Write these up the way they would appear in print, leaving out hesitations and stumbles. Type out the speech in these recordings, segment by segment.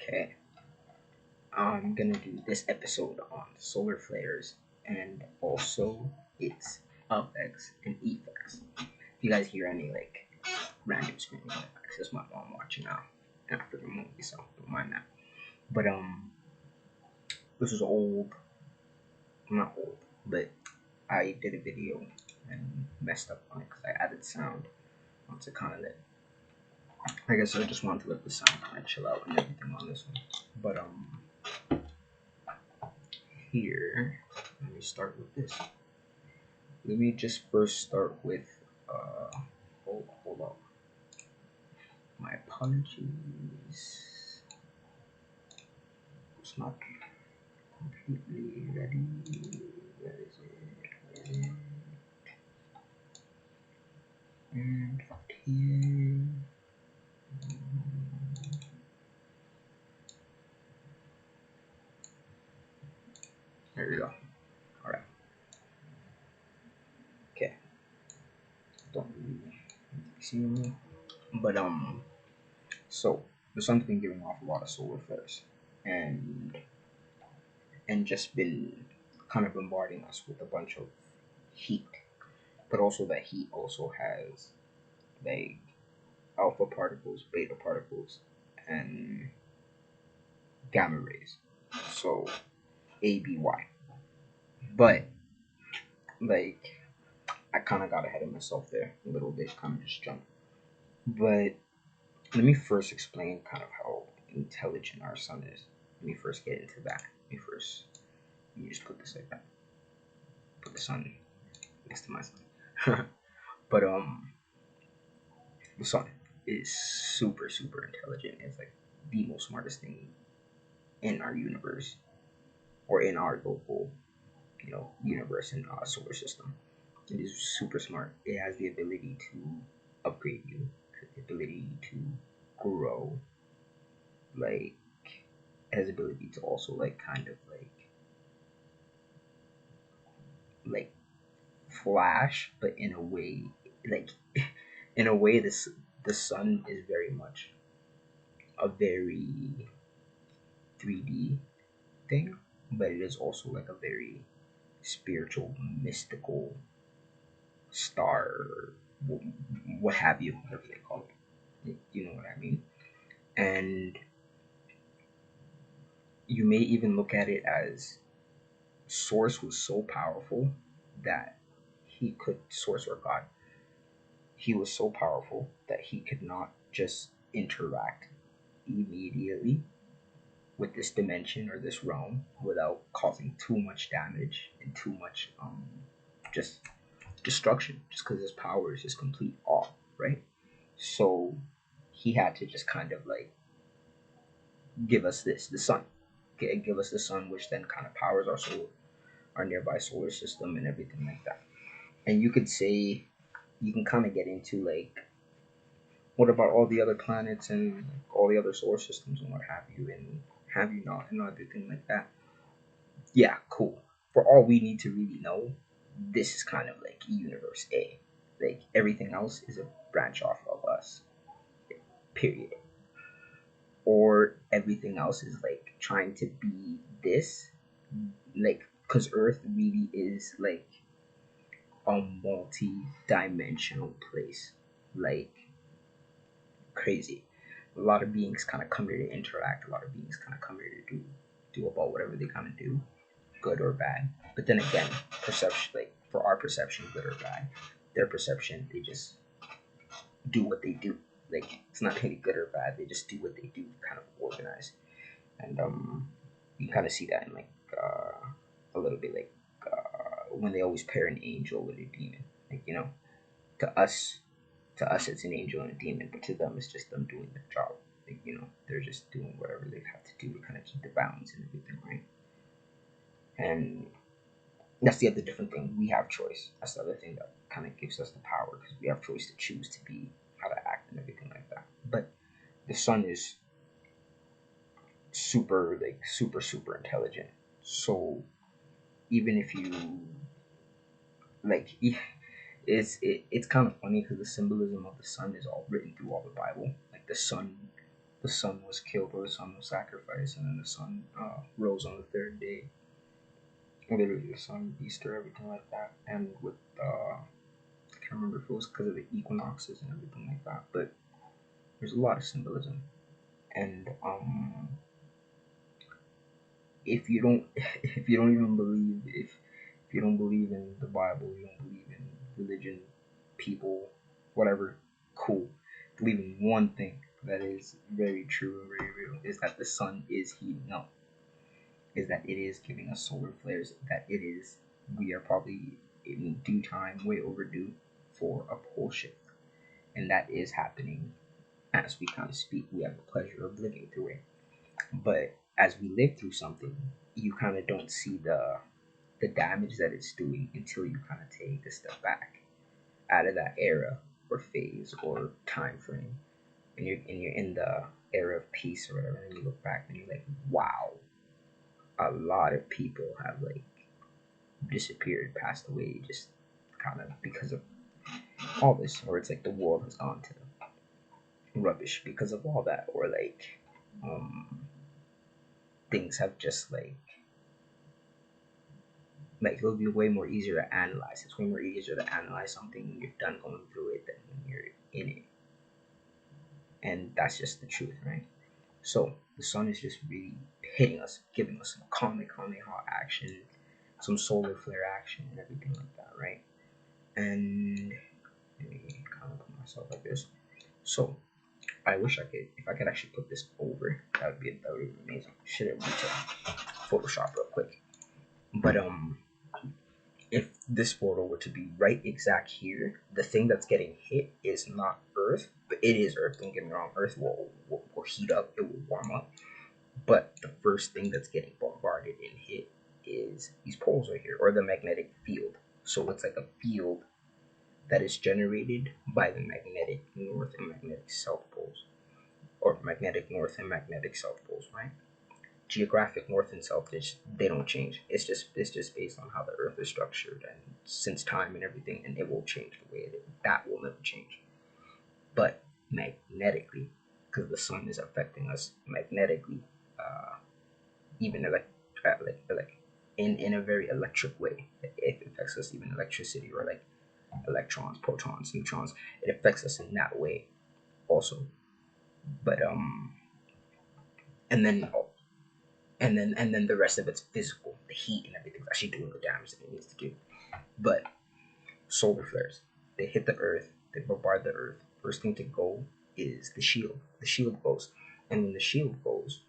Okay, I'm gonna do this episode on solar flares and also its effects and effects. If you guys hear any like random screaming effects, that's my mom watching now after the movie, so don't mind that. But this is old, not old, but I did a video and messed up on it because I added sound onto kind of it. I guess I just wanted to let the sound kind of chill out and everything on this one. But here, let me start with this. Let me just first start with hold up. My apologies. It's not completely ready. Where is it? And here. There we go. Alright. Okay. Don't really see me. But so the sun's been giving off a lot of solar flares and just been kind of bombarding us with a bunch of heat. But also that heat also has like alpha particles, beta particles, and gamma rays. So ABY. But like I kind of got ahead of myself there a little bit, kind of just jumped. But let me first explain kind of how intelligent our sun is. Let me first get into that. Let me just put this like that. Put the sun next to my sun. But the sun is super intelligent. It's like the most smartest thing in our universe or in our local, universe and solar system. It is super smart. It has the ability to upgrade you, the ability to grow, like it has the ability to also like kind of like flash, but in a way like in a way this the sun is very much a very 3D thing, but it is also like a very spiritual, mystical star, what have you, whatever they call it. You know what I mean? And you may even look at it as Source was so powerful that he could, Source or God, he was so powerful that he could not just interact immediately with this dimension or this realm without causing too much damage and too much just destruction, just because his power is just complete awe, right? So he had to just kind of like give us the sun, give us the sun, which then kind of powers our nearby solar system and everything like that. And you could say, you can kind of get into like, what about all the other planets and all the other solar systems and what have you, and have you not, and everything like that. Yeah, cool. For all we need to really know, this is kind of like universe A. Like everything else is a branch off of us. Period. Or everything else is like trying to be this, like, because Earth really is like a multi-dimensional place, like crazy. A lot of beings kind of come here to interact. A lot of beings kind of come here to do about whatever they kind of do, good or bad. But then again, perception, like for our perception, good or bad, their perception, they just do what they do. Like it's not really good or bad. They just do what they do, kind of organized. And you kind of see that in like a little bit like when they always pair an angel with a demon. Like to us, it's an angel and a demon, but to them, it's just them doing their job. Like, they're just doing whatever they have to do to kind of keep the balance and everything, right? And that's the other different thing. We have choice. That's the other thing that kind of gives us the power, because we have choice to choose to be, how to act and everything like that. But the sun is super intelligent. So even if you like, it's kind of funny because the symbolism of the sun is all written through all the Bible. Like the sun the son was killed or the son was sacrificed, and then the son rose on the third day. Literally, the sun, Easter, everything like that, and with I can't remember if it was because of the equinoxes and everything like that, but there's a lot of symbolism. And if you don't, if you don't even believe, if you don't believe in the Bible, you don't believe in religion, people, whatever, cool. Believe in one thing that is very true and very real is that the sun is heating up, is that it is giving us solar flares, that it is, we are probably in due time, way overdue for a pole shift. And that is happening as we kind of speak. We have the pleasure of living through it. But as we live through something, you kind of don't see the damage that it's doing until you kind of take a step back out of that era or phase or time frame, and you're in the era of peace or whatever, and you look back and you're like, wow, a lot of people have like disappeared, passed away, just kind of because of all this, or it's like the world has gone to rubbish because of all that, or like um things have just like it'll be way more easier to analyze. It's way more easier to analyze something when you're done going through it than when you're in it. And that's just the truth, right? So the sun is just really hitting us, giving us some comic hot action, some solar flare action and everything like that, right? And let me kind of put myself like this. So I wish I could, if I could actually put this over, that would be amazing. Should have went to Photoshop real quick. But if this photo were to be right exact here, the thing that's getting hit is not Earth, but it is Earth. Don't get me wrong, Earth will heat up, it will warm up. But the first thing that's getting bombarded and hit is these poles right here, or the magnetic field. So it's like a field that is generated by the magnetic north and magnetic south poles, or magnetic north and magnetic south poles, right? Geographic north and south, they don't change. It's just based on how the Earth is structured and since time and everything, and it will change the way that will never change. But magnetically, because the sun is affecting us magnetically, even like in a very electric way. It affects us even electricity or like electrons, protons, neutrons. It affects us in that way also. But and then and then the rest of it's physical. The heat and everything's actually doing the damage that it needs to do. But solar flares, they hit the Earth, they bombard the Earth. First thing to go is the shield. The shield goes, and when the shield goes,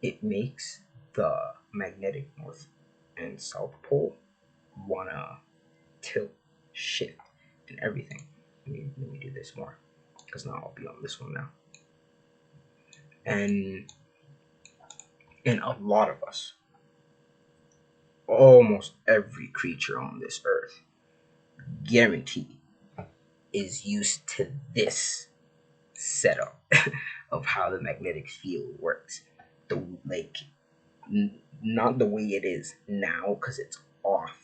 it makes the magnetic north and south pole wanna tilt, shift, and everything. Let me do this more, because now I'll be on this one now. And a lot of us, almost every creature on this earth, guaranteed, is used to this setup of how the magnetic field works. The like, not the way it is now, because it's off.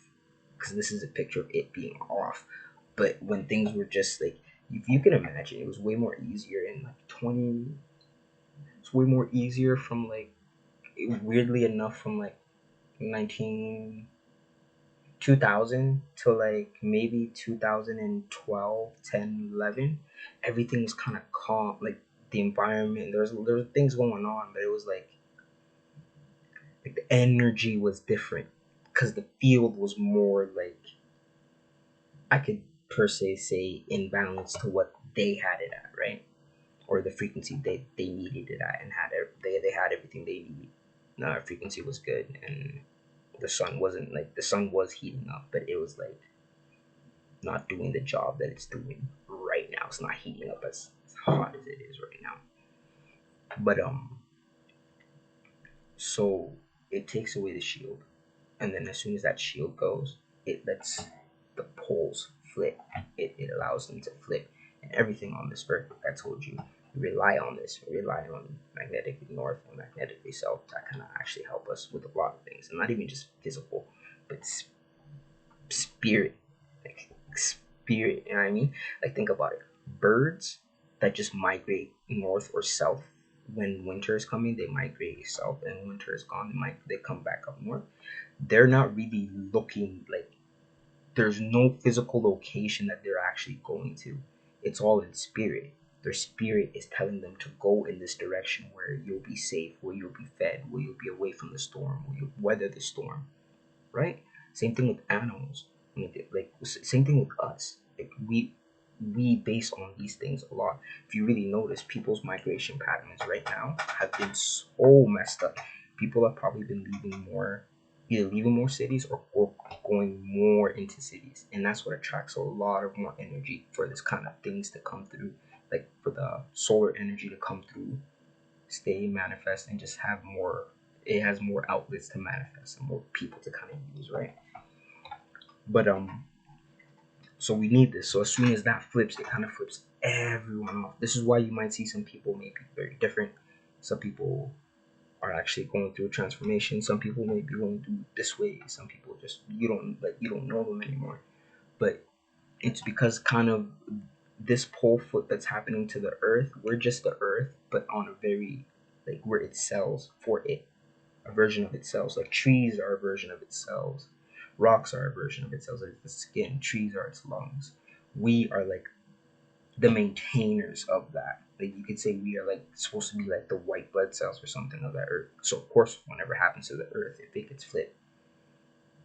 Because this is a picture of it being off. But when things were just like, if you can imagine, it was way more easier in like 20. It's way more easier from like, weirdly enough, from like 19 2000 to like maybe 2012, 10, 11. Everything was kind of calm. Like the environment, there was things going on, but it was like the energy was different because the field was more like, I could per se say in balance to what they had it at, right? Or the frequency they needed it at, and they had everything they needed. No, frequency was good, and the sun was heating up, but it was like not doing the job that it's doing right now. It's not heating up as hot as it is right now. But so it takes away the shield, and then as soon as that shield goes, it lets the poles flip. It allows them to flip, and everything on this earth, like I told you, we rely on this. We rely on magnetically north and magnetically south. That kind of actually help us with a lot of things, and not even just physical, but spirit, like spirit. You know what I mean? Like think about it. Birds that just migrate north or south when winter is coming, they migrate south, and when winter is gone, they come back up north. They're not really looking like there's no physical location that they're actually going to. It's all in spirit. Their spirit is telling them to go in this direction where you'll be safe, where you'll be fed, where you'll be away from the storm, where you'll weather the storm, right? Same thing with animals. I mean, like same thing with us. Like we base on these things a lot. If you really notice, people's migration patterns right now have been so messed up. People have probably been leaving more, either leaving more cities or going more into cities, and that's what attracts a lot of more energy for this kind of things to come through, like for the solar energy to come through, stay, manifest, and just have more. It has more outlets to manifest and more people to kind of use, right? But so we need this. So as soon as that flips, it kind of flips everyone off. This is why you might see some people may be very different. Some people are actually going through a transformation. Some people may be going through this way. Some people just you don't know them anymore. But it's because kind of this pole flip that's happening to the earth. We're just the earth, but on a very like where it cells for it, a version of itself. Like trees are a version of itself. Rocks are a version of itself. Like the skin. Trees are its lungs. We are like the maintainers of that. Like you could say we are like supposed to be like the white blood cells or something of that earth. So of course, whenever happens to the earth, if it gets flipped,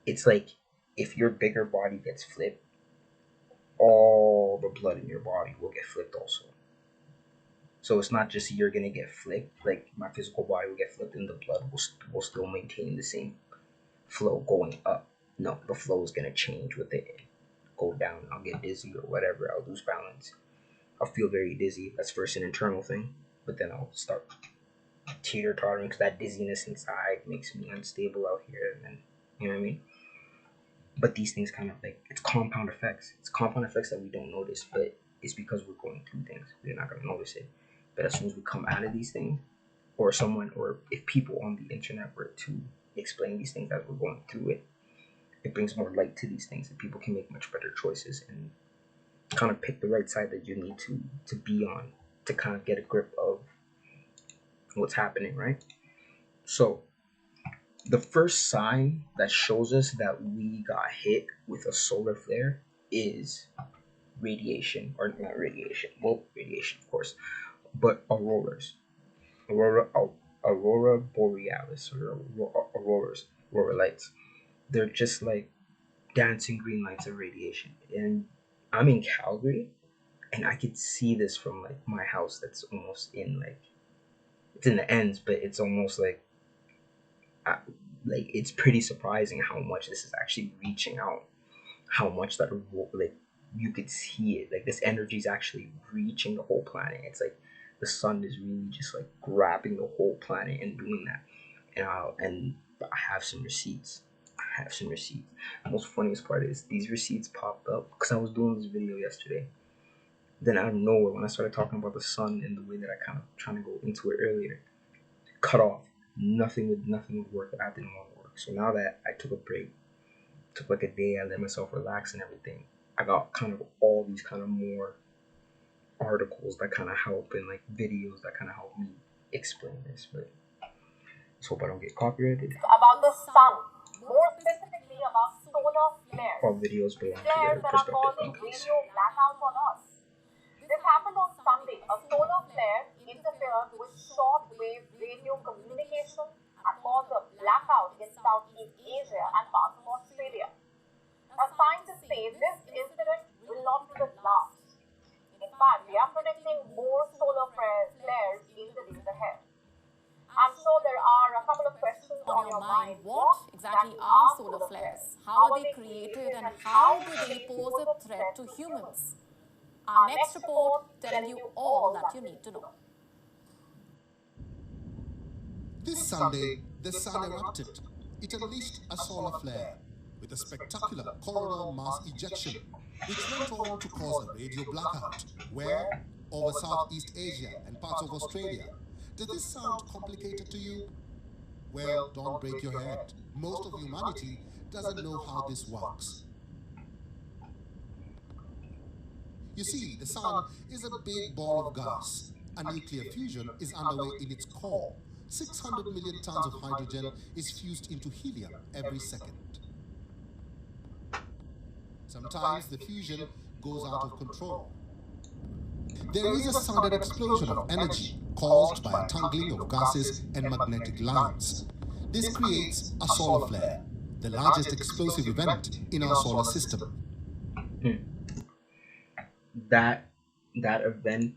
it's like if your bigger body gets flipped, all the blood in your body will get flipped also. So it's not just you're gonna get flipped, like my physical body will get flipped and the blood will still maintain the same flow going up. No, the flow is gonna change with it. Go down, I'll get dizzy or whatever, I'll lose balance. I'll feel very dizzy. That's first an internal thing, but then I'll start teeter tottering because that dizziness inside makes me unstable out here, and then you know what I mean. But these things kind of like it's compound effects. It's compound effects that we don't notice, but it's because we're going through things. We're not gonna notice it. But as soon as we come out of these things, or someone, or if people on the internet were to explain these things as we're going through it, it brings more light to these things, and people can make much better choices and kind of pick the right side that you need to be on to kind of get a grip of what's happening, right? So the first sign that shows us that we got hit with a solar flare is radiation, or not radiation, well, radiation, of course, but auroras, aurora, aurora borealis, or auroras, aurora lights. They're just like dancing green lights of radiation. And I'm in Calgary, and I could see this from like my house that's almost in like it's in the ends, but it's almost I, like it's pretty surprising how much this is actually reaching out, how much that like you could see it, like this energy is actually reaching the whole planet. It's like the sun is really just like grabbing the whole planet and doing that. And I have some receipts. I have some receipts. The most funniest part is these receipts popped up because I was doing this video yesterday. Then out of nowhere, when I started talking about the sun and the way that I kind of trying to go into it earlier, cut off. Nothing would work. The app didn't want to work. So now that I took a break, took like a day, I let myself relax and everything. I got kind of all these kind of more articles that kind of help and like videos that kind of help me explain this. But let's hope I don't get copyrighted. About the sun, more specifically about solar flares. All videos belong to Flares their that are perspective causing companies. radio blackouts on us. This happened on Sunday. A solar flare interfered with short-wave radio communication and caused a blackout in Southeast Asia and parts of Australia. Now, scientists say this incident will not be the last. In fact, they are predicting more solar flares in the days ahead. I'm sure there are a couple of questions on your mind. What exactly are solar flares? How are they created and how do they pose a threat to humans? Our next report telling you all that you need to know. This Sunday, the sun erupted. It unleashed a solar flare with a spectacular coronal mass ejection, which went on to cause a radio blackout. Where? Over Southeast Asia and parts of Australia. Does this sound complicated to you? Well, don't break your head. Most of humanity doesn't know how this works. You see, the sun is a big ball of gas. A nuclear fusion is underway in its core. 600 million tons of hydrogen is fused into helium every second. Sometimes the fusion goes out of control. There is a sudden explosion of energy caused by a tangling of gases and magnetic lines. This creates a solar flare, the largest explosive event in our solar system. Hmm. That that event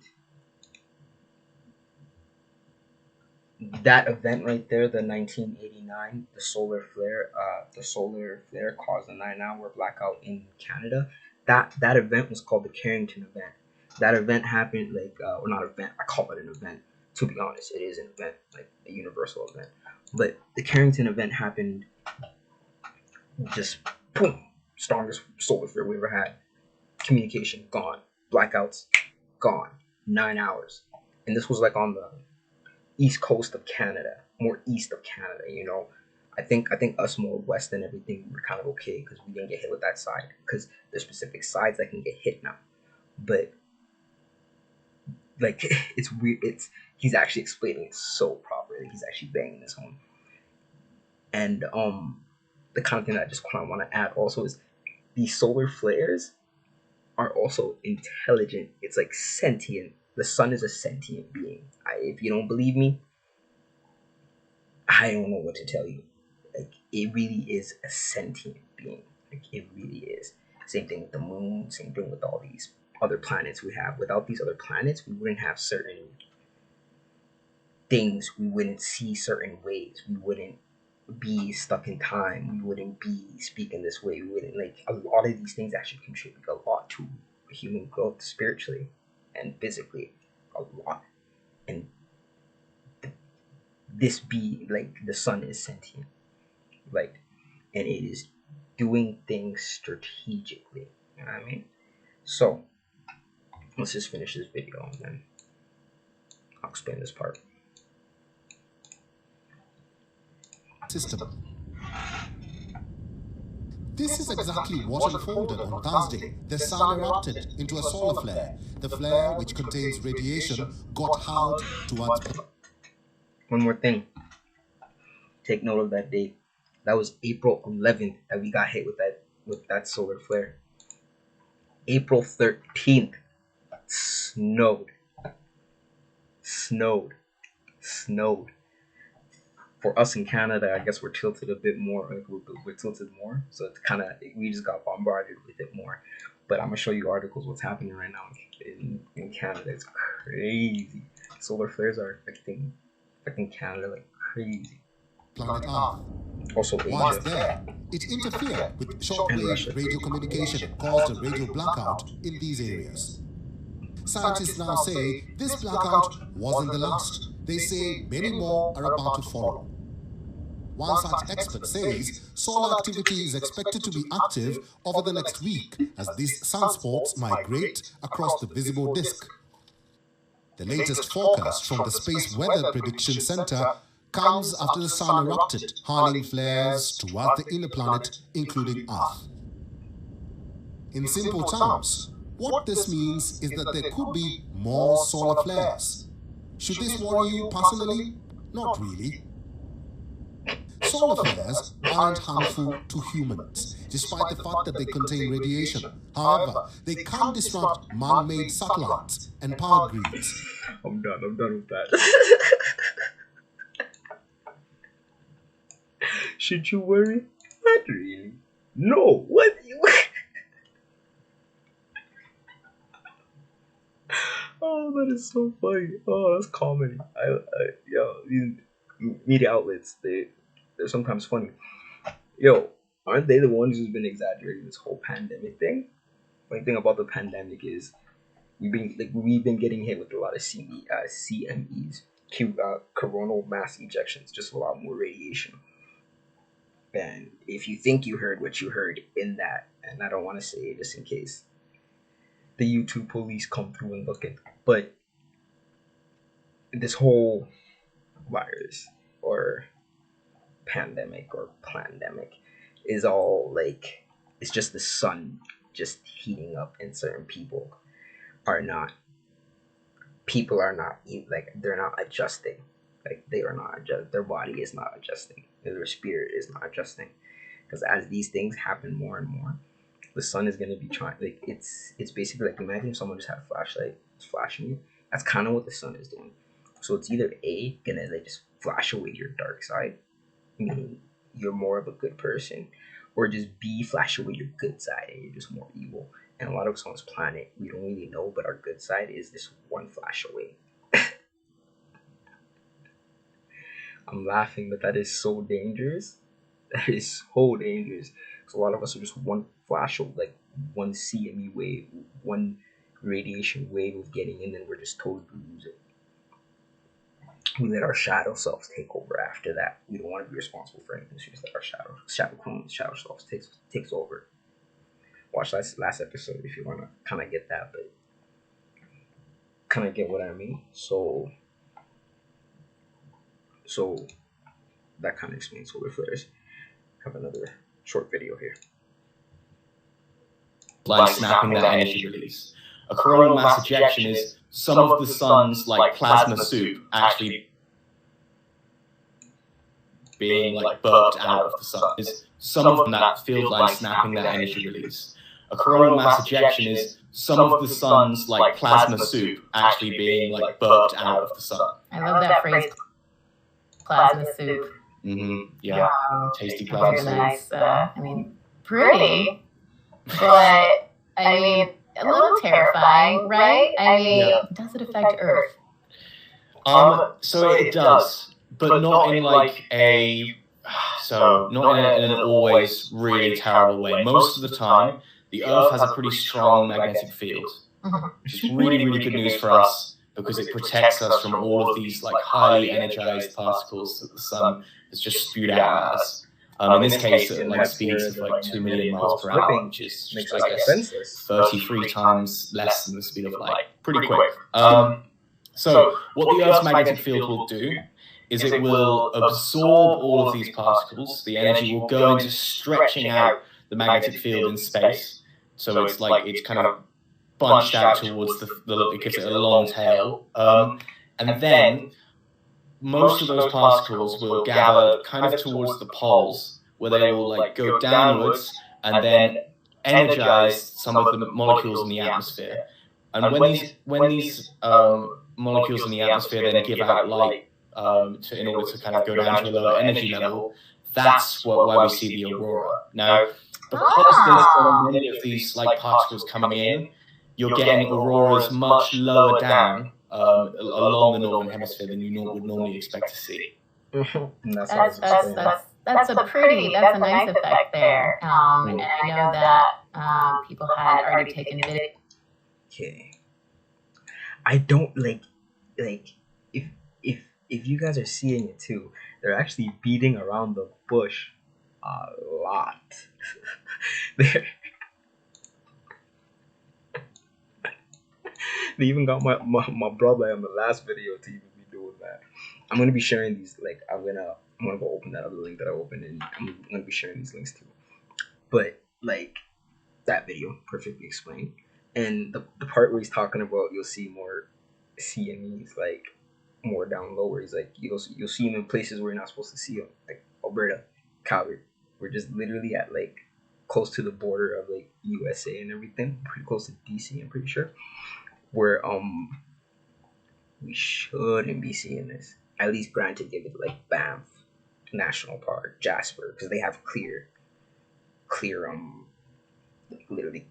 that event right there, the 1989, the solar flare caused a 9-hour blackout in Canada. That event was called the Carrington event. That event happened or not event. I call it an event. To be honest, it is an event, like a universal event. But the Carrington event happened just boom, strongest solar flare we ever had. Communication gone, blackouts gone, 9 hours, and this was like on the east coast of Canada, more east of Canada. I think us more west and everything we were kind of okay because we didn't get hit with that side because there's specific sides that can get hit now. But like it's weird. He's actually explaining it so properly. He's actually banging this home. And the kind of thing that I just kind of want to add also is these solar flares are also intelligent. It's like sentient. The sun is a sentient being. If you don't believe me, I don't know what to tell you. Like it really is a sentient being. Like it really is. Same thing with the moon. Same thing with all these other planets we have. Without these other planets, we wouldn't have certain things. We wouldn't see certain ways. We wouldn't be stuck in time. We wouldn't be speaking this way. We wouldn't like a lot of these things actually contribute a lot to human growth spiritually and physically. A lot. And this be like the sun is sentient. Like and it is doing things strategically. You know what I mean? So let's just finish this video and then I'll explain this part. System. This is exactly what unfolded on Thursday. The sun erupted into a solar flare. The flare, which contains radiation, got hurled towards... One more thing. Take note of that date. That was April 11th that we got hit with that solar flare. April 13th, snowed. For us in Canada, I guess we're tilted a bit more. Like we're tilted more, so it's kind of we just got bombarded with it more. But I'm gonna show you articles what's happening right now in Canada. It's crazy. Solar flares are affecting Canada like crazy. Planet Earth. Also Once Asia there, it interfered with and shortwave Russia. radio communication and caused a radio blackout in these areas. Scientists now say this blackout wasn't the last. They say many more are about to follow. One such expert says solar activity is expected to be active over the next week as these sunspots migrate across the visible disk. The latest forecast from the Space Weather Prediction Center comes after the sun erupted, hurling flares towards the inner planet, including Earth. In simple terms, what this means is that there could be more solar flares. Should this worry you personally? Not really. Solar flares aren't harmful to humans, despite the fact that they contain radiation. However, they can disrupt man-made satellites and power grids. I'm done with that. Should you worry? Not really. No. What? Oh, that is so funny. Oh, that's comedy. These media outlets, they're sometimes funny. Yo, aren't they the ones who's been exaggerating this whole pandemic thing? One thing about the pandemic is we've been getting hit with a lot of CMEs, coronal mass ejections, just a lot more radiation. And if you think you heard what you heard in that, and I don't want to say it just in case the YouTube police come through and look at, but this whole virus or pandemic or plandemic is all like it's just the sun just heating up and certain people are not people are not like they're not adjusting. Like they are not adjust. Their body is not adjusting. Their spirit is not adjusting. Because as these things happen more and more, the sun is gonna be trying. Like it's basically like imagine someone just had a flashlight, it's flashing you. That's kind of what the sun is doing. So it's either A gonna like just flash away your dark side, meaning you're more of a good person, or just B flash away your good side and you're just more evil. And a lot of us on this planet, we don't really know, but our good side is this one flash away. I'm laughing, but that is so dangerous. That is so dangerous. So a lot of us are just one flash of like one CME wave, one radiation wave of getting in, and we're just totally lose it. We let our shadow selves take over after that. We don't want to be responsible for anything. So we just let our shadow clones, shadow selves takes over. Watch last episode if you want to kind of get that, but kind of get what I mean. So that kind of explains solar flares. Have another short video here. Like snapping that energy release. A coronal mass ejection is some of the sun's like plasma soup actually being like burped out of the sun. Is some of that field line snapping that energy release. A coronal mass ejection is some of the sun's like plasma soup actually being like burped out of the sun. I love that phrase, plasma soup. Yeah, tasty plasma soup. Nice. I mean, pretty, but I mean, a little terrifying, right? I mean, does it affect Earth? So it does, but not in like not in an always really terrible way. Most of the time, the Earth has a pretty strong magnetic field, which is really, really good news for us because it protects us from all of these like highly energized particles that the sun has just spewed out at us. In this case, at like speeds of like 2 million miles per hour, which is just, I guess, 33 times less than the speed of light. Pretty quick. So what the Earth's magnetic field will do is it will absorb all of these particles. The energy will go into stretching out the magnetic field in space. So it's like it's kind of bunched out towards it gives it a long tail. And then most of those particles will gather kind of towards the poles, where they will like go downwards and then energize some of the molecules in the atmosphere. And when these molecules in the atmosphere then give out light in order to kind of go down to a lower energy level, that's why we see the aurora. Now, because there's so many of these like particles coming in, you're getting auroras much lower down along the northern hemisphere than you would normally expect to see. That's a nice effect there. And I know that people had already taken video. Okay. I don't like if you guys are seeing it too, they're actually beating around the bush a lot. They even got my brother in the last video to even be doing that. I'm gonna be sharing these. Like I'm gonna go open that other link that I opened, and I'm gonna be sharing these links too. But like that video perfectly explained, and the part where he's talking about you'll see more CMEs like more down lower. He's like you'll see them in places where you're not supposed to see them, like Alberta, Calgary. We're just literally at like close to the border of like USA and everything, pretty close to DC. I'm pretty sure. Where we shouldn't be seeing this. At least granted, give it like Banff National Park, Jasper, because they have clear literally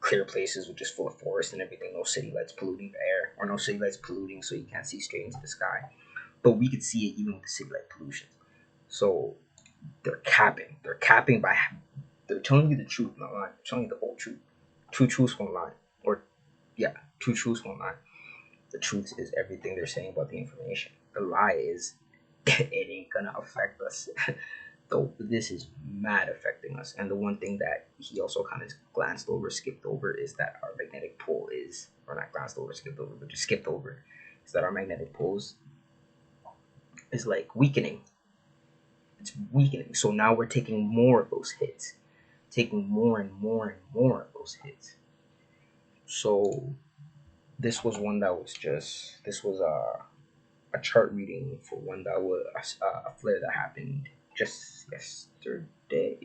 clear places with just full of forest and everything. No city lights polluting the air, or no city lights polluting, so you can't see straight into the sky. But we could see it even with the city light pollution. So they're capping. They're capping by. They're telling you the truth, not lying. They're telling you the whole truth. Two truths, one lie. Two truths, one lie. The truth is everything they're saying about the information. The lie is it ain't gonna affect us. Though this is mad affecting us. And the one thing that he also kind of skipped over, is that our magnetic pole is, or not glanced over, skipped over, but just skipped over, is that our magnetic poles is like weakening. It's weakening. So now we're taking more of those hits. Taking more and more and more of those hits. So this was one that was just this was a chart reading for one that was a flare that happened just yesterday.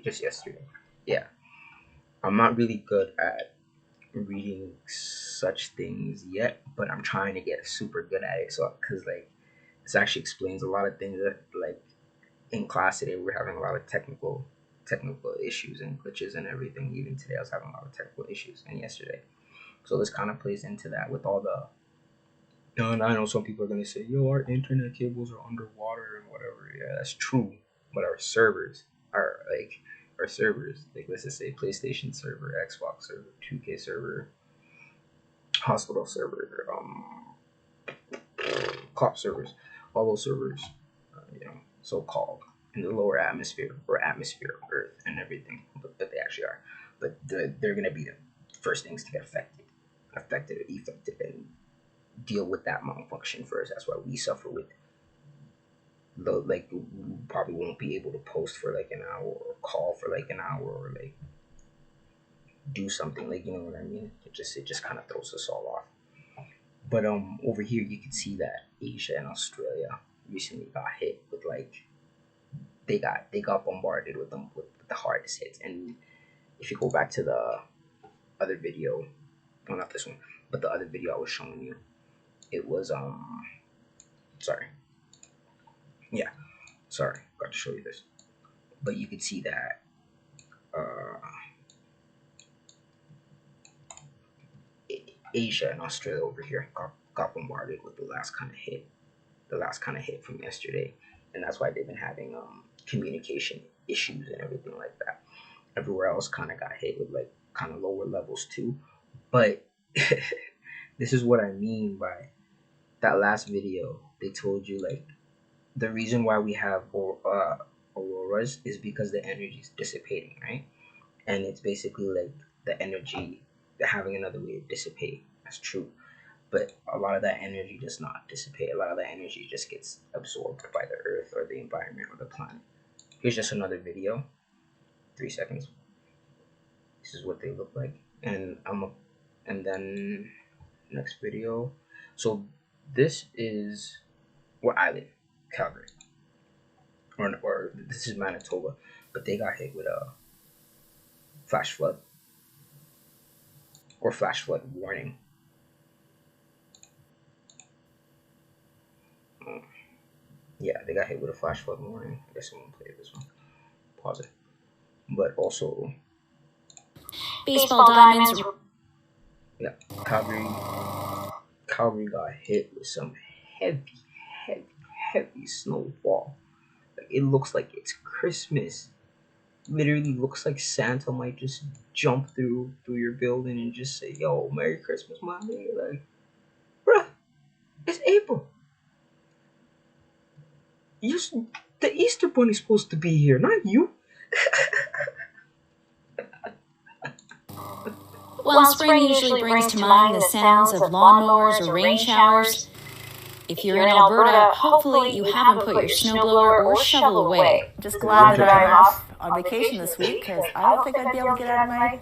Yeah, I'm not really good at reading such things yet, but I'm trying to get super good at it. So, because like this actually explains a lot of things that like in class today we're having a lot of technical issues and glitches and everything. Even today I was having a lot of technical issues, and yesterday. So this kind of plays into that with all the. And I know some people are gonna say, "Yo, our internet cables are underwater and whatever." Yeah, that's true, but our servers, like let's just say PlayStation server, Xbox server, 2K server, hospital server, COP servers, all those servers, so called in the lower atmosphere or atmosphere of Earth and everything, but they actually are. But they're gonna be the first things to get affected, and deal with that malfunction first. That's why we suffer with the like we probably won't be able to post for like an hour or call for like an hour or like do something, like you know what I mean. It just kind of throws us all off. But over here you can see that Asia and Australia recently got hit with like they got bombarded with them with the hardest hits. And if you go back to the other video, well not this one, but the other video I was showing you, it was sorry. Yeah, sorry, got to show you this. But you can see that Asia and Australia over here got bombarded with the last kind of hit from yesterday, and that's why they've been having communication issues and everything like that. Everywhere else kind of got hit with like kind of lower levels too, but this is what I mean by that last video. They told you like the reason why we have auroras is because the energy is dissipating, right? And it's basically like the energy having another way to dissipate. That's true, but a lot of that energy does not dissipate. A lot of that energy just gets absorbed by the earth or the environment or the planet. Here's just another video, 3 seconds. This is what they look like, and and then next video. So this is where I live, Calgary, or this is Manitoba, but they got hit with a flash flood or flash flood warning. Yeah, they got hit with a flash flood warning. I guess I'm gonna play this one. Pause it. But also, Baseball diamonds. yeah, Calgary got hit with some heavy, heavy, heavy snowfall. Like it looks like it's Christmas. Literally looks like Santa might just jump through your building and just say, "Yo, Merry Christmas, my nigga." Like, bruh, it's April. The Easter Bunny's supposed to be here, not you. While spring usually brings to mind the sounds of lawnmowers or rain showers, if you're in Alberta, hopefully you haven't put your snowblower or shovel away. Just glad that I'm off on vacation this week because I don't think I'd be able to get out of my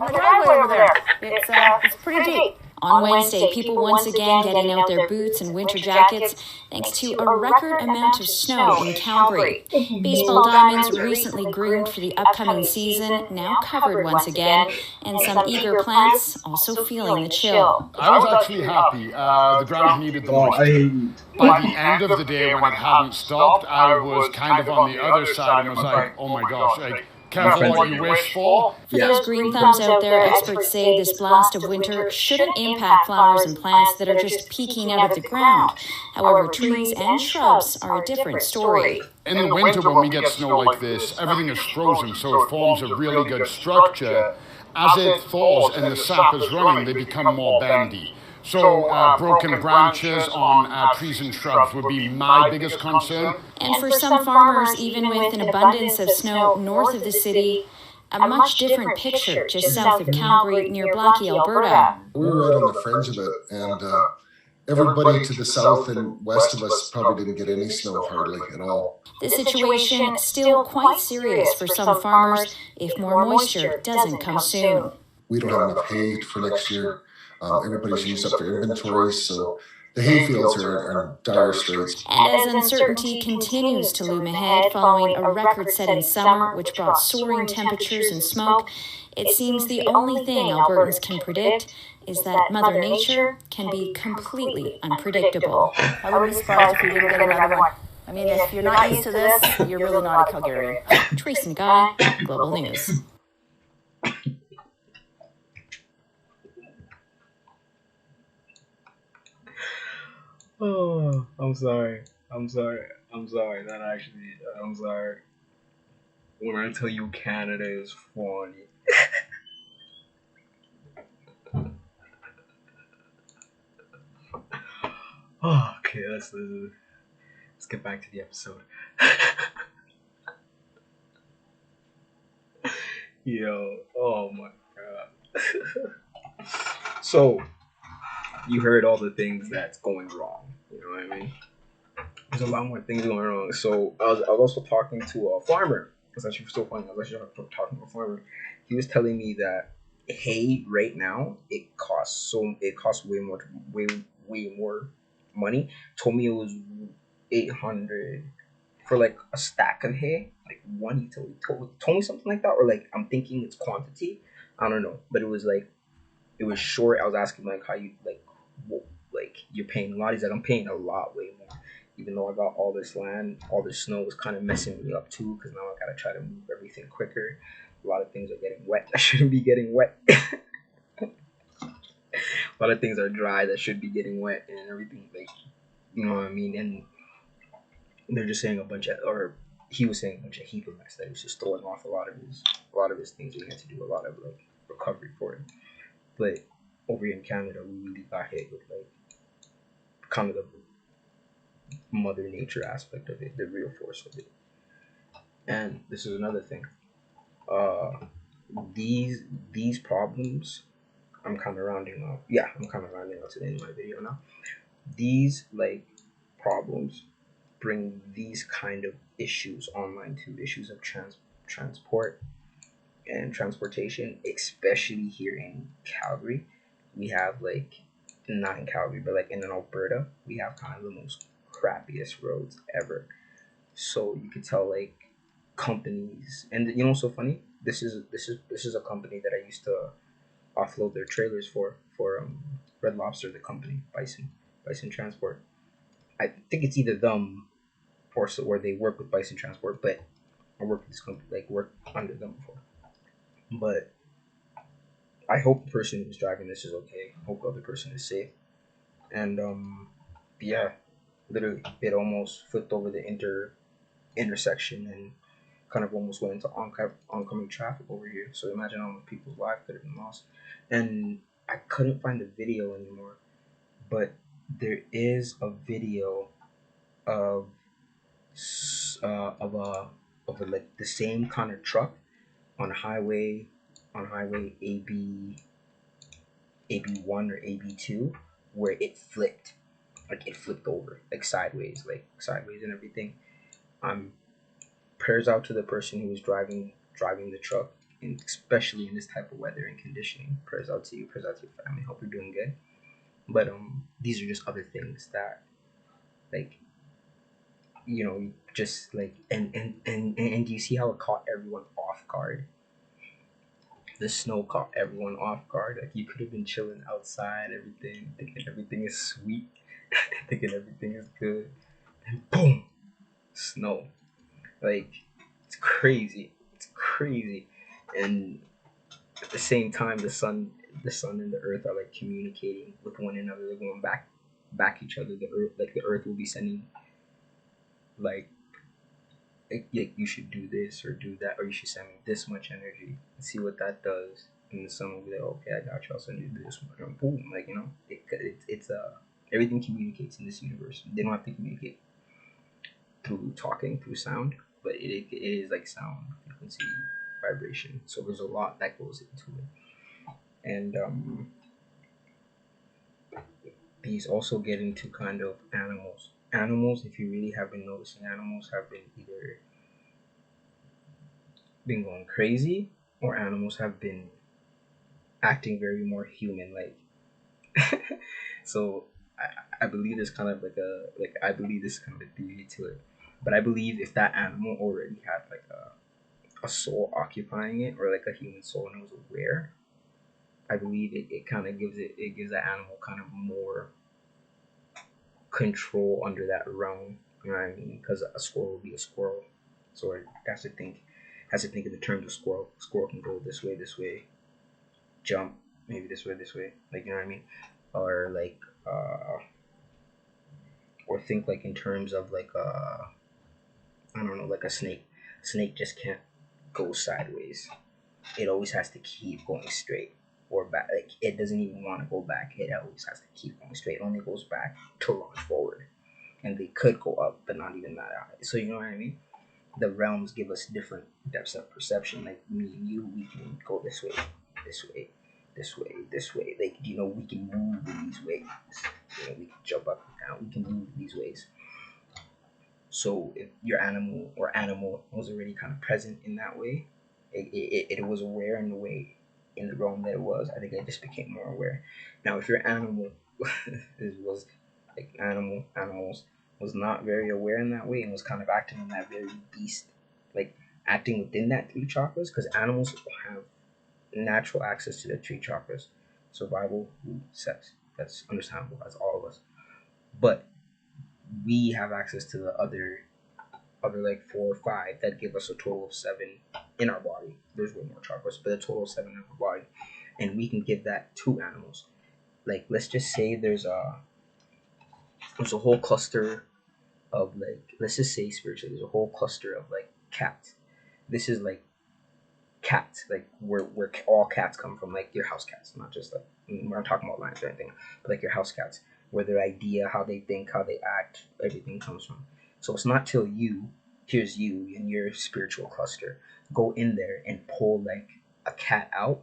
driveway over there. It's pretty deep. On Wednesday, people once again getting out their boots and winter jackets thanks to a record amount of snow in Calgary. Baseball diamonds recently groomed for the upcoming season, now covered once again, and some eager plants also feeling the chill. I was actually happy. The ground needed the moisture. By the end of the day, when it hadn't stopped, I was kind of on the other side and was like, oh my gosh, like, careful what you wish for. For those green thumbs out there, experts say this blast of winter shouldn't impact flowers and plants that are just peeking out of the ground. However, trees and shrubs are a different story. In the winter, when we get snow like this, everything is frozen, so it forms a really good structure. As it thaws and the sap is running, they become more bendy. So broken branches on trees and shrubs would be my biggest concern. And for some farmers, even with an abundance of snow north of the city, a much different picture just south of Calgary near Blackie, Alberta. We were right on the fringe of it, and everybody to the south and west of us probably didn't get any snow hardly at all. The situation still quite serious for some farmers if more moisture doesn't come soon. We don't have enough hay for next year. Everybody's used up their inventories, so the hay fields are in dire straits. And as uncertainty continues to loom ahead following a record-setting summer which brought soaring temperatures and smoke, it seems the only thing Albertans can predict is that Mother Nature can be completely unpredictable. I wouldn't be surprised if we didn't get another one. I mean, if you're not used to this, you're really not a Calgarian. Trace and Guy, Global News. Oh, I'm sorry. That actually, I'm sorry. When I tell you Canada is funny. Oh, okay, let's get back to the episode. Yo, oh my god. So, you heard all the things that's going wrong. You know what I mean? There's a lot more things going wrong. So, I was also talking to a farmer. It's actually so funny. I was actually talking to a farmer. He was telling me that hay right now it costs way more money. Told me it was 800 for like a stack of hay, like one. He told me something like that, or like I'm thinking it's quantity. I don't know, but it was short. I was asking like how you like you're paying a lot. He's like, I'm paying a lot, way more. Even though I got all this land, all this snow was kind of messing me up too, because now I gotta try to move everything quicker. A lot of things are getting wet that shouldn't be getting wet. A lot of things are dry that should be getting wet, and everything, like, you know what I mean. And they're just saying a bunch of, or he was saying a bunch of heap of mess that he was just throwing off a lot of his things. And he had to do a lot of like recovery for it. But over here in Canada, we really got hit with like kind of the mother nature aspect of it, the real force of it. And this is another thing. Uh, these problems, I'm kind of rounding off. Yeah, I'm kind of rounding off to the end of my video now. These like problems bring these kind of issues online to issues of transport and transportation, especially here in Calgary. We have like, not in Calgary, but like in Alberta, we have kind of the most crappiest roads ever. So you could tell like companies, and you know what's so funny? This is a company that I used to offload their trailers for Red Lobster, the company, Bison Transport. I think it's either them or so, or they work with Bison Transport, but I work with this company, like work under them before. But I hope the person who's driving this is okay. Hope the other person is safe. And yeah, literally, it almost flipped over the intersection and kind of almost went into oncoming traffic over here. So imagine how many people's lives could have been lost. And I couldn't find the video anymore, but there is a video of like the same kind of truck on highway AB1 or AB2, where it flipped, like it flipped over, like sideways and everything. Prayers out to the person who was driving the truck, and especially in this type of weather and conditioning. Prayers out to you. Prayers out to your family. Hope you're doing good. But these are just other things that, like, you know, just like, and do you see how it caught everyone off guard? The snow caught everyone off guard. Like, you could have been chilling outside, everything, thinking everything is sweet, thinking everything is good, and boom, snow. Like, it's crazy. It's crazy. And at the same time, the sun and the earth are like communicating with one another. They're going back each other. The earth will be sending like you should do this or do that, or you should send me this much energy and see what that does. And the sun will be like, okay, I got you. I'll send you this much. And boom, like, you know, it's everything communicates in this universe. They don't have to communicate through talking, through sound, but it is like sound, frequency, vibration. So there's a lot that goes into it. And these also get into kind of animals. Animals, if you really have been noticing, animals have been either been going crazy, or animals have been acting very more human like. So I believe there's kind of I believe there's kind of a theory to it. But I believe if that animal already had like a soul occupying it, or like a human soul, and it was aware, I believe it kind of gives that animal kind of more control under that realm. You know what I mean? Because a squirrel will be a squirrel, so it has to think in the terms of squirrel. Squirrel can go this way, jump maybe this way, like, you know what I mean, or like or think like in terms of like I don't know, like a snake. Snake just can't go sideways. It always has to keep going straight or back. Like, it doesn't even want to go back. It always has to keep going straight. It only goes back to launch forward. And they could go up, but not even that high. So, you know what I mean? The realms give us different depths of perception. Like, me and you, we can go this way, this way, this way, this way. Like, you know, we can move in these ways. You know, we can jump up and down. We can move in these ways. So if your animal was already kind of present in that way, it was aware in the way, in the realm that it was. I think it just became more aware. Now, if your animal was like animals was not very aware in that way and was kind of acting in that very beast, like acting within that three chakras, because animals have natural access to the three chakras: survival, food, sex. That's understandable. That's all of us. But we have access to the other like 4 or 5 that give us a total of 7 in our body. There's way more chakras, but a total of 7 in our body, and we can give that to animals. Like, let's just say there's a whole cluster of, like, let's just say spiritually, there's a whole cluster of like cats. This is like cats, like where all cats come from, like your house cats, not just like, we're not talking about lions or anything, but like your house cats, where their idea, how they think, how they act, everything comes from. So it's not till here's you in your spiritual cluster, go in there and pull like a cat out,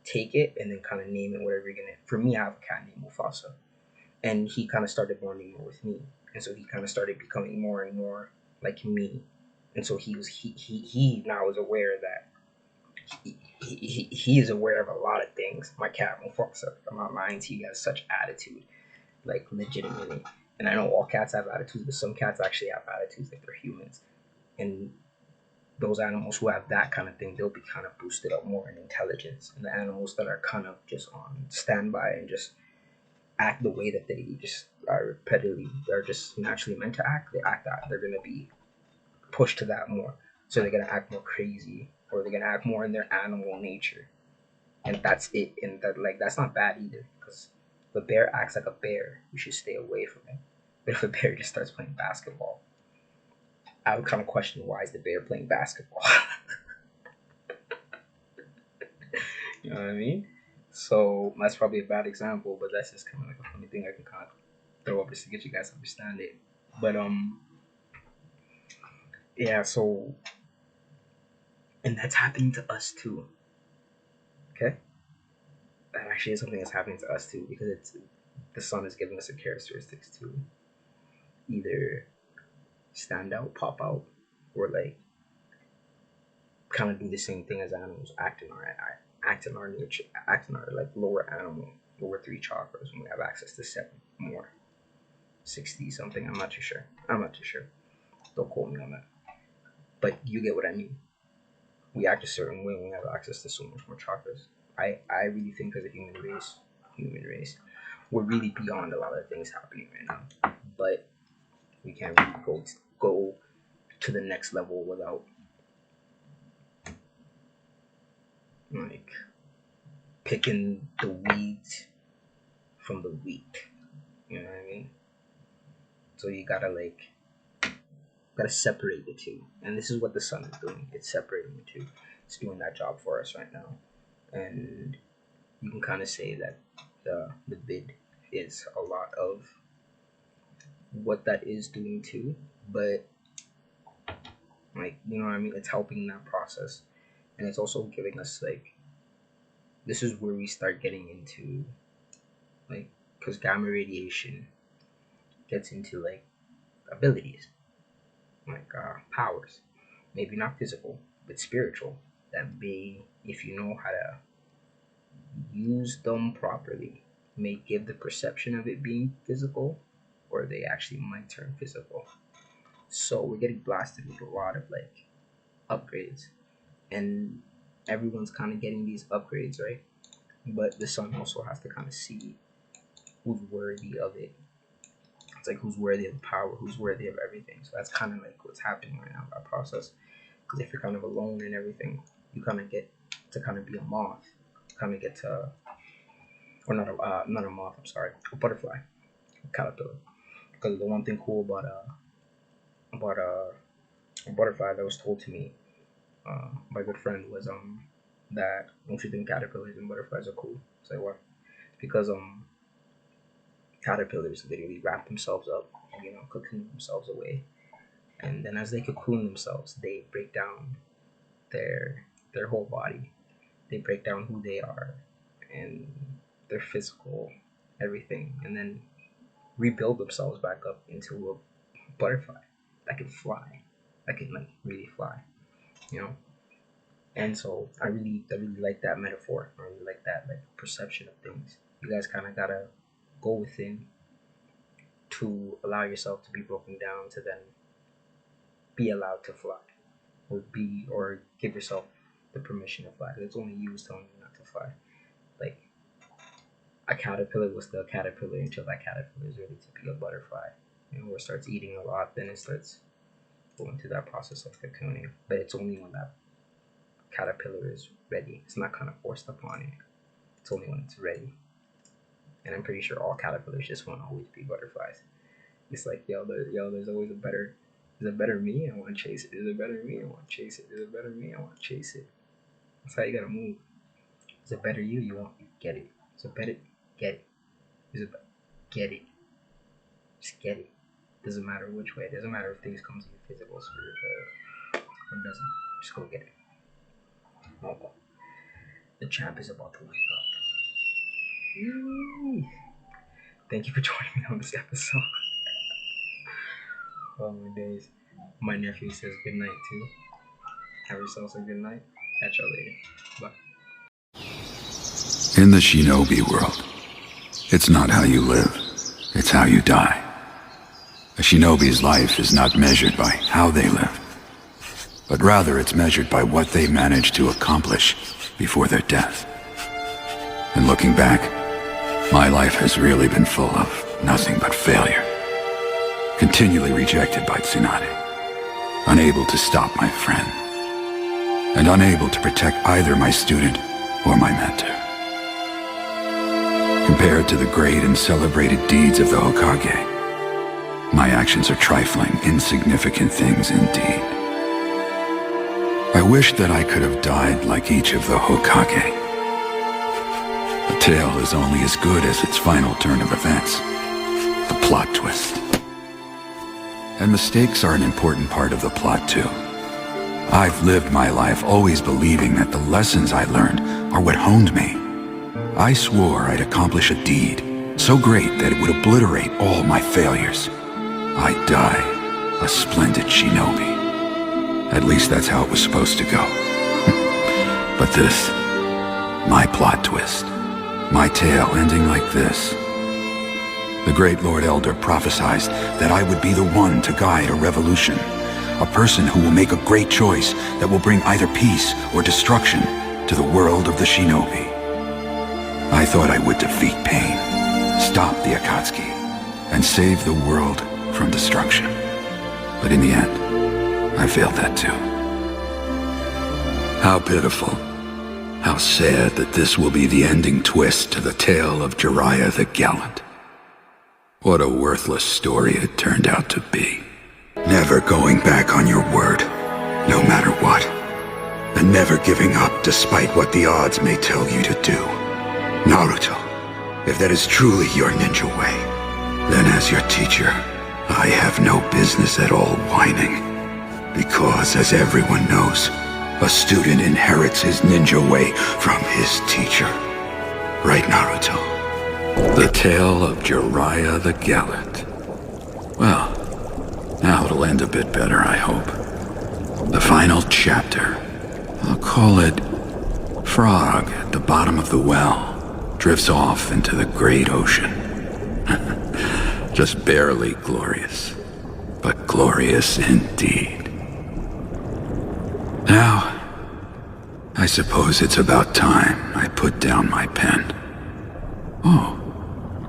take it, and then kind of name it whatever you're gonna. For me, I have a cat named Mufasa, and he kind of started bonding more with me, and so he kind of started becoming more and more like me, and so he now is aware that he is aware of a lot of things. My cat Mufasa, I'm not lying to you, he has such attitude, like legitimately. And I know all cats have attitudes, but some cats actually have attitudes like they're humans. And those animals who have that kind of thing, they'll be kind of boosted up more in intelligence. And the animals that are kind of just on standby and just act the way that they just are repetitively, they're just naturally meant to act, they act that. They're going to be pushed to that more. So they're going to act more crazy, or they're going to act more in their animal nature. And that's it. And that, like, that's not bad either, because if a bear acts like a bear, you should stay away from it. But if a bear just starts playing basketball, I would kind of question, why is the bear playing basketball? You know what I mean? So that's probably a bad example, but that's just kind of like a funny thing I can kind of throw up just to get you guys to understand it. But yeah. So, and that's happening to us too. Okay, that actually is something that's happening to us too, because it's the sun is giving us the characteristics to either stand out, pop out, or like kind of do the same thing as animals, act in our nature, act in our like lower 3 chakras, and we have access to 7 more, 60 something. I'm not too sure. Don't quote me on that. But you get what I mean. We act a certain way when we have access to so much more chakras. I really think as a human race, we're really beyond a lot of things happening right now. But we can't really go to the next level without like picking the weeds from the wheat. You know what I mean? So you gotta separate the two. And this is what the sun is doing. It's separating the two. It's doing that job for us right now. And you can kind of say that the vid is a lot of what that is doing too. But like, you know what I mean? It's helping that process. And it's also giving us like, this is where we start getting into like, because gamma radiation gets into like abilities, like powers, maybe not physical but spiritual, that may, if you know how to use them properly, may give the perception of it being physical, or they actually might turn physical. So we're getting blasted with a lot of like upgrades, and everyone's kind of getting these upgrades, right? But the sun also has to kind of see who's worthy of it. It's like who's worthy of the power, who's worthy of everything. So that's kind of like what's happening right now, that process. Because if you're kind of alone and everything, you kind of get to kind of be a moth, kind of get to, or not a moth. I'm sorry, a butterfly, a caterpillar. Because the one thing cool about a butterfly that was told to me by a good friend was that don't you think caterpillars and butterflies are cool? It's like what? Because caterpillars literally wrap themselves up, cocoon themselves away, and then as they cocoon themselves, they break down their whole body. They break down who they are and their physical everything, and then rebuild themselves back up into a butterfly that can fly, that can like really fly, you know. And so I really like that metaphor. I really like that like perception of things. You guys kind of gotta go within to allow yourself to be broken down to then be allowed to fly, or give yourself the permission to fly. It's only you who's telling you not to fly. Like a caterpillar was still a caterpillar until that caterpillar is ready to be a butterfly. Where it starts eating a lot, then it starts going through that process of cocooning. But it's only when that caterpillar is ready. It's not kind of forced upon it. It's only when it's ready. And I'm pretty sure all caterpillars just want to always be butterflies. It's like, there's always there's a better me, I want to chase it. There's a better me, I want to chase it. There's a better me, I want to chase it. That's how you gotta move. There's a better you want, get it. There's a better, get it. There's a get it. Just get it. Doesn't matter which way. It doesn't matter if things come to you physical, spirit, or it doesn't. Just go get it. Oh, the champ is about to wake up. Yay. Thank you for joining me on this episode. Oh my days. My nephew says good night too. Have yourselves a good night. Catch y'all later. Bye. In the shinobi world, it's not how you live, it's how you die. A shinobi's life is not measured by how they live, but rather it's measured by what they manage to accomplish before their death. And looking back, my life has really been full of nothing but failure. Continually rejected by Tsunade, unable to stop my friend, and unable to protect either my student or my mentor. Compared to the great and celebrated deeds of the Hokage, my actions are trifling, insignificant things indeed. I wish that I could have died like each of the Hokage. A tale is only as good as its final turn of events, the plot twist. And mistakes are an important part of the plot too. I've lived my life always believing that the lessons I learned are what honed me. I swore I'd accomplish a deed so great that it would obliterate all my failures. I'd die a splendid shinobi. At least that's how it was supposed to go. But this, my plot twist, my tale ending like this. The great Lord Elder prophesied that I would be the one to guide a revolution, a person who will make a great choice that will bring either peace or destruction to the world of the shinobi. I thought I would defeat pain, stop the Akatsuki, and save the world from destruction. But in the end, I failed that too. How pitiful, how sad that this will be the ending twist to the tale of Jiraiya the Gallant. What a worthless story it turned out to be. Never going back on your word, no matter what. And never giving up despite what the odds may tell you to do. Naruto, if that is truly your ninja way, then as your teacher, I have no business at all whining. Because, as everyone knows, a student inherits his ninja way from his teacher. Right, Naruto? The tale of Jiraiya the Gallant. Well, now it'll end a bit better, I hope. The final chapter. I'll call it Frog at the Bottom of the Well. drifts off into the great ocean. Just barely glorious, but glorious indeed. Now, I suppose it's about time I put down my pen. Oh,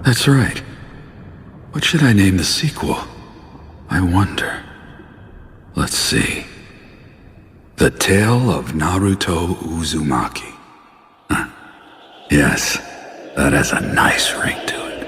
that's right. What should I name the sequel? I wonder. Let's see. The Tale of Naruto Uzumaki. Yes, that has a nice ring to it.